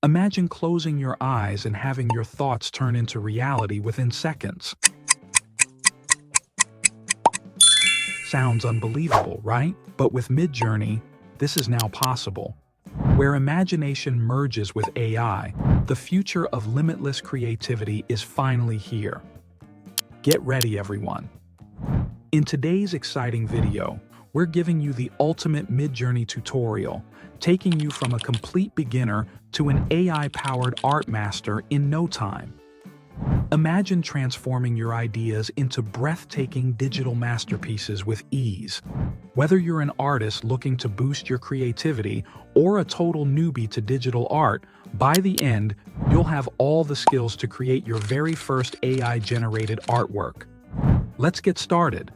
Imagine closing your eyes and having your thoughts turn into reality within seconds. Sounds unbelievable, right? But with Midjourney, this is now possible. Where imagination merges with AI, the future of limitless creativity is finally here. Get ready, everyone. In today's exciting video, we're giving you the ultimate Midjourney tutorial, taking you from a complete beginner to an AI-powered art master in no time. Imagine transforming your ideas into breathtaking digital masterpieces with ease. Whether you're an artist looking to boost your creativity or a total newbie to digital art, by the end, you'll have all the skills to create your very first AI-generated artwork. Let's get started.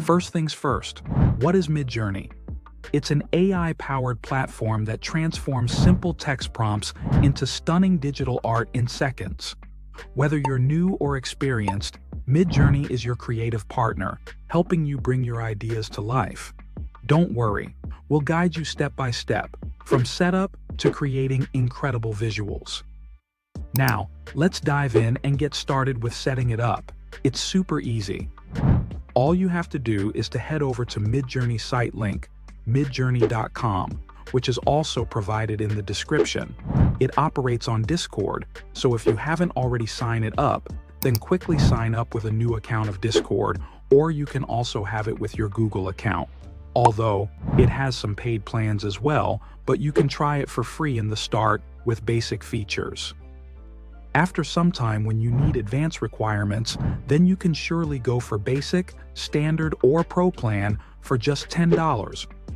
First things first, what is Midjourney? It's an AI-powered platform that transforms simple text prompts into stunning digital art in seconds. Whether you're new or experienced, Midjourney is your creative partner, helping you bring your ideas to life. Don't worry, we'll guide you step by step, from setup to creating incredible visuals. Now, let's dive in and get started with setting it up. It's super easy. All you have to do is to head over to Midjourney's site link, midjourney.com, which is also provided in the description. It operates on Discord, so if you haven't already signed it up, then quickly sign up with a new account of Discord, or you can also have it with your Google account. Although, it has some paid plans as well, but you can try it for free in the start with basic features. After some time when you need advanced requirements, then you can surely go for basic, standard, or pro plan for just $10,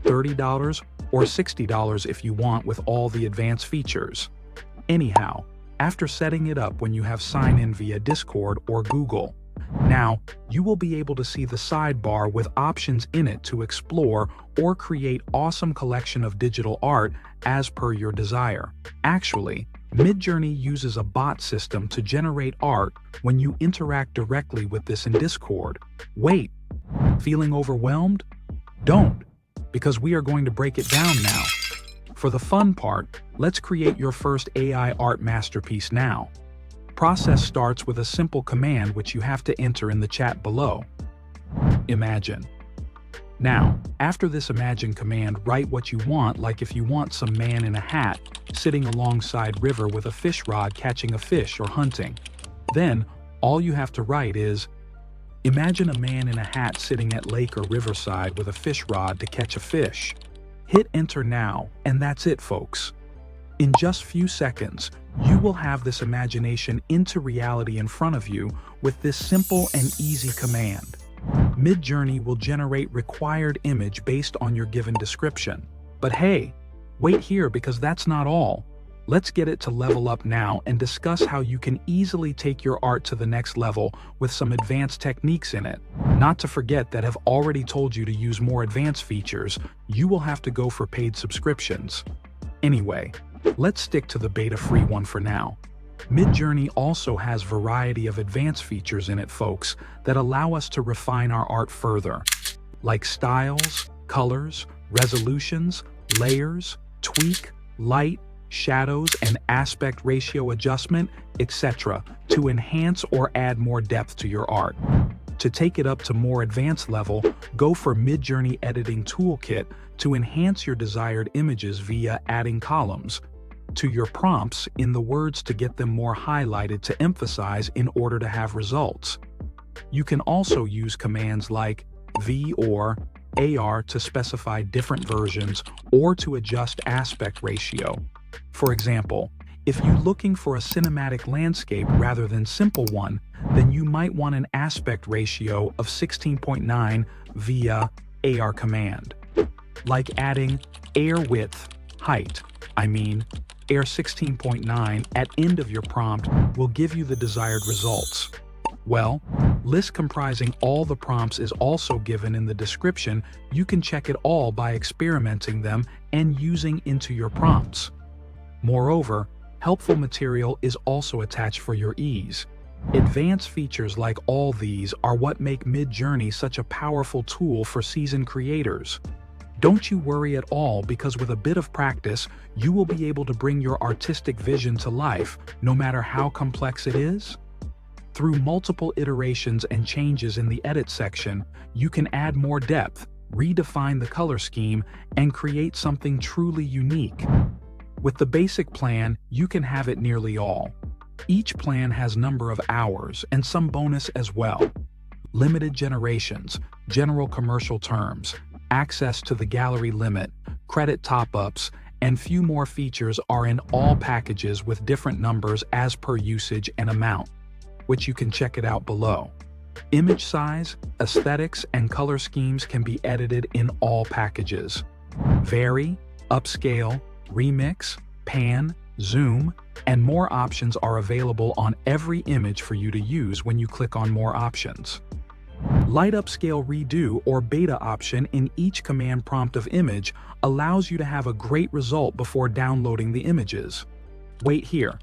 $30, or $60 if you want with all the advanced features. Anyhow, after setting it up when you have signed in via Discord or Google, now you will be able to see the sidebar with options in it to explore or create awesome collection of digital art as per your desire. Actually, Midjourney uses a bot system to generate art when you interact directly with this in Discord. Wait, feeling overwhelmed? Don't, because we are going to break it down now. For the fun part, let's create your first AI art masterpiece now. Process starts with a simple command which you have to enter in the chat below. Imagine. Now, after this imagine command, write what you want, like if you want some man in a hat sitting alongside river with a fish rod catching a fish or hunting. Then, all you have to write is, imagine a man in a hat sitting at lake or riverside with a fish rod to catch a fish. Hit enter now, and that's it, folks. In just few seconds, you will have this imagination into reality in front of you with this simple and easy command. Midjourney will generate required image based on your given description. But hey, wait here because that's not all. Let's get it to level up now and discuss how you can easily take your art to the next level with some advanced techniques in it. Not to forget that I've already told you to use more advanced features, you will have to go for paid subscriptions. Anyway, let's stick to the beta-free one for now. Midjourney also has variety of advanced features in it, folks, that allow us to refine our art further, like styles, colors, resolutions, layers, tweak, light, shadows, and aspect ratio adjustment, etc., to enhance or add more depth to your art. To take it up to more advanced level, go for Midjourney Editing Toolkit to enhance your desired images via adding columns to your prompts in the words to get them more highlighted to emphasize in order to have results. You can also use commands like V or AR to specify different versions or to adjust aspect ratio. For example, if you're looking for a cinematic landscape rather than simple one, then you might want an aspect ratio of 16.9 via AR command. Like adding air width, height, air 16.9 at end of your prompt will give you the desired results. Well, list comprising all the prompts is also given in the description. You can check it all by experimenting them and using into your prompts. Moreover, helpful material is also attached for your ease. Advanced features like all these are what make Midjourney such a powerful tool for seasoned creators. Don't you worry at all, because with a bit of practice, you will be able to bring your artistic vision to life, no matter how complex it is. Through multiple iterations and changes in the edit section, you can add more depth, redefine the color scheme, and create something truly unique. With the basic plan, you can have it nearly all. Each plan has number of hours and some bonus as well. Limited generations, general commercial terms, access to the gallery limit, credit top-ups, and few more features are in all packages with different numbers as per usage and amount, which you can check it out below. Image size, aesthetics, and color schemes can be edited in all packages. Vary, upscale, remix, pan, zoom, and more options are available on every image for you to use when you click on more options. Light upscale redo or beta option in each command prompt of image allows you to have a great result before downloading the images. Wait here.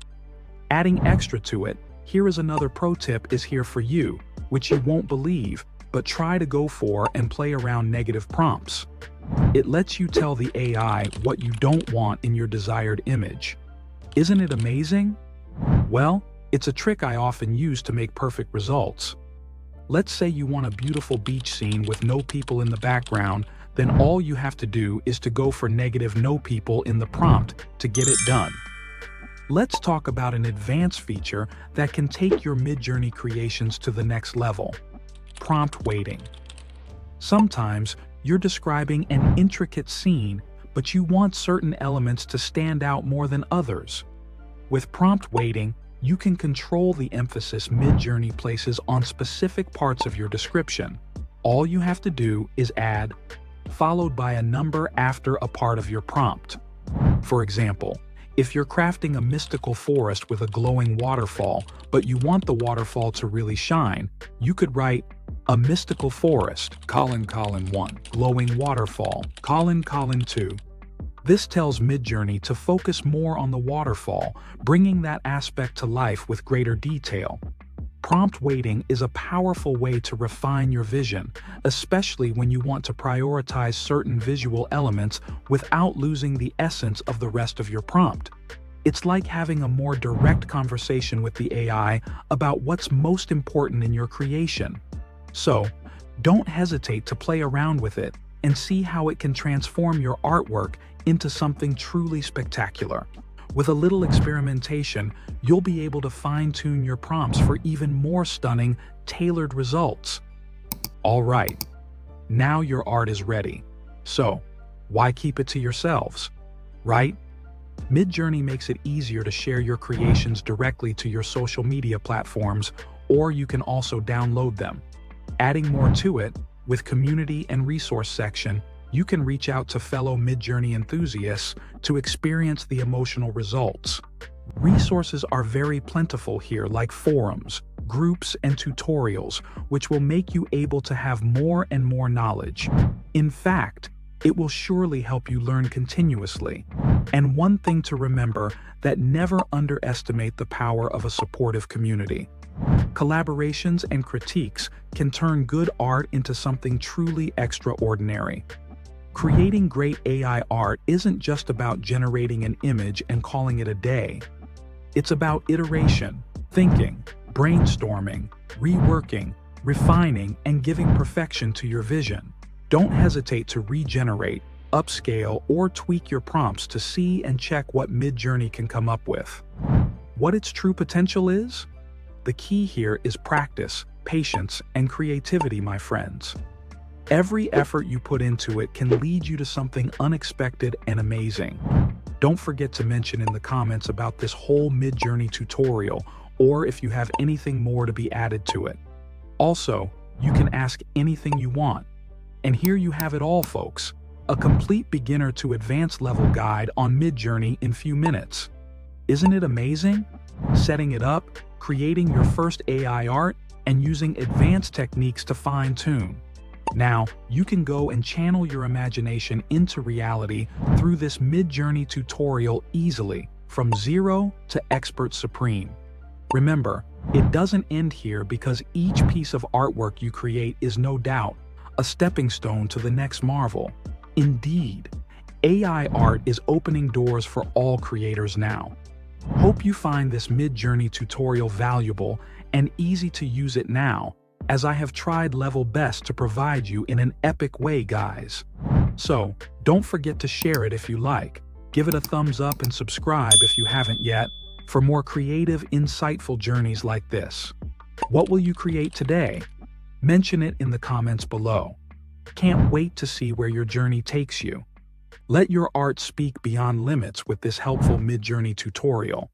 Adding extra to it, here is another pro tip is here for you, which you won't believe, but try to go for and play around negative prompts. It lets you tell the AI what you don't want in your desired image. Isn't it amazing? Well, it's a trick I often use to make perfect results. Let's say you want a beautiful beach scene with no people in the background, then all you have to do is to go for negative no people in the prompt to get it done. Let's talk about an advanced feature that can take your Midjourney creations to the next level: prompt weighting. Sometimes you're describing an intricate scene, but you want certain elements to stand out more than others. With prompt weighting, you can control the emphasis Midjourney places on specific parts of your description. All you have to do is add, followed by a number after a part of your prompt. For example, if you're crafting a mystical forest with a glowing waterfall, but you want the waterfall to really shine, you could write, a mystical forest, : 1, glowing waterfall, : 2. This tells Midjourney to focus more on the waterfall, bringing that aspect to life with greater detail. Prompt weighting is a powerful way to refine your vision, especially when you want to prioritize certain visual elements without losing the essence of the rest of your prompt. It's like having a more direct conversation with the AI about what's most important in your creation. So, don't hesitate to play around with it and see how it can transform your artwork into something truly spectacular. With a little experimentation, you'll be able to fine-tune your prompts for even more stunning, tailored results. All right, now your art is ready. So, why keep it to yourselves, right? Midjourney makes it easier to share your creations directly to your social media platforms, or you can also download them. Adding more to it, with community and resource section, you can reach out to fellow Midjourney enthusiasts to experience the emotional results. Resources are very plentiful here, like forums, groups, and tutorials, which will make you able to have more and more knowledge. In fact, it will surely help you learn continuously. And one thing to remember, that never underestimate the power of a supportive community. Collaborations and critiques can turn good art into something truly extraordinary. Creating great AI art isn't just about generating an image and calling it a day. It's about iteration, thinking, brainstorming, reworking, refining, and giving perfection to your vision. Don't hesitate to regenerate, upscale, or tweak your prompts to see and check what Midjourney can come up with. What its true potential is? The key here is practice, patience, and creativity, my friends. Every effort you put into it can lead you to something unexpected and amazing. Don't forget to mention in the comments about this whole Midjourney tutorial, or if you have anything more to be added to it. Also, you can ask anything you want. And here you have it all, folks. A complete beginner to advanced level guide on Midjourney in few minutes. Isn't it amazing? Setting it up, creating your first AI art, and using advanced techniques to fine-tune. Now, you can go and channel your imagination into reality through this Midjourney tutorial easily, from zero to expert supreme. Remember, it doesn't end here, because each piece of artwork you create is no doubt a stepping stone to the next marvel. Indeed, AI art is opening doors for all creators now. Hope you find this Midjourney tutorial valuable and easy to use it now, as I have tried level best to provide you in an epic way, guys. So, don't forget to share it if you like. Give it a thumbs up and subscribe if you haven't yet, for more creative, insightful journeys like this. What will you create today? Mention it in the comments below. Can't wait to see where your journey takes you. Let your art speak beyond limits with this helpful Midjourney tutorial.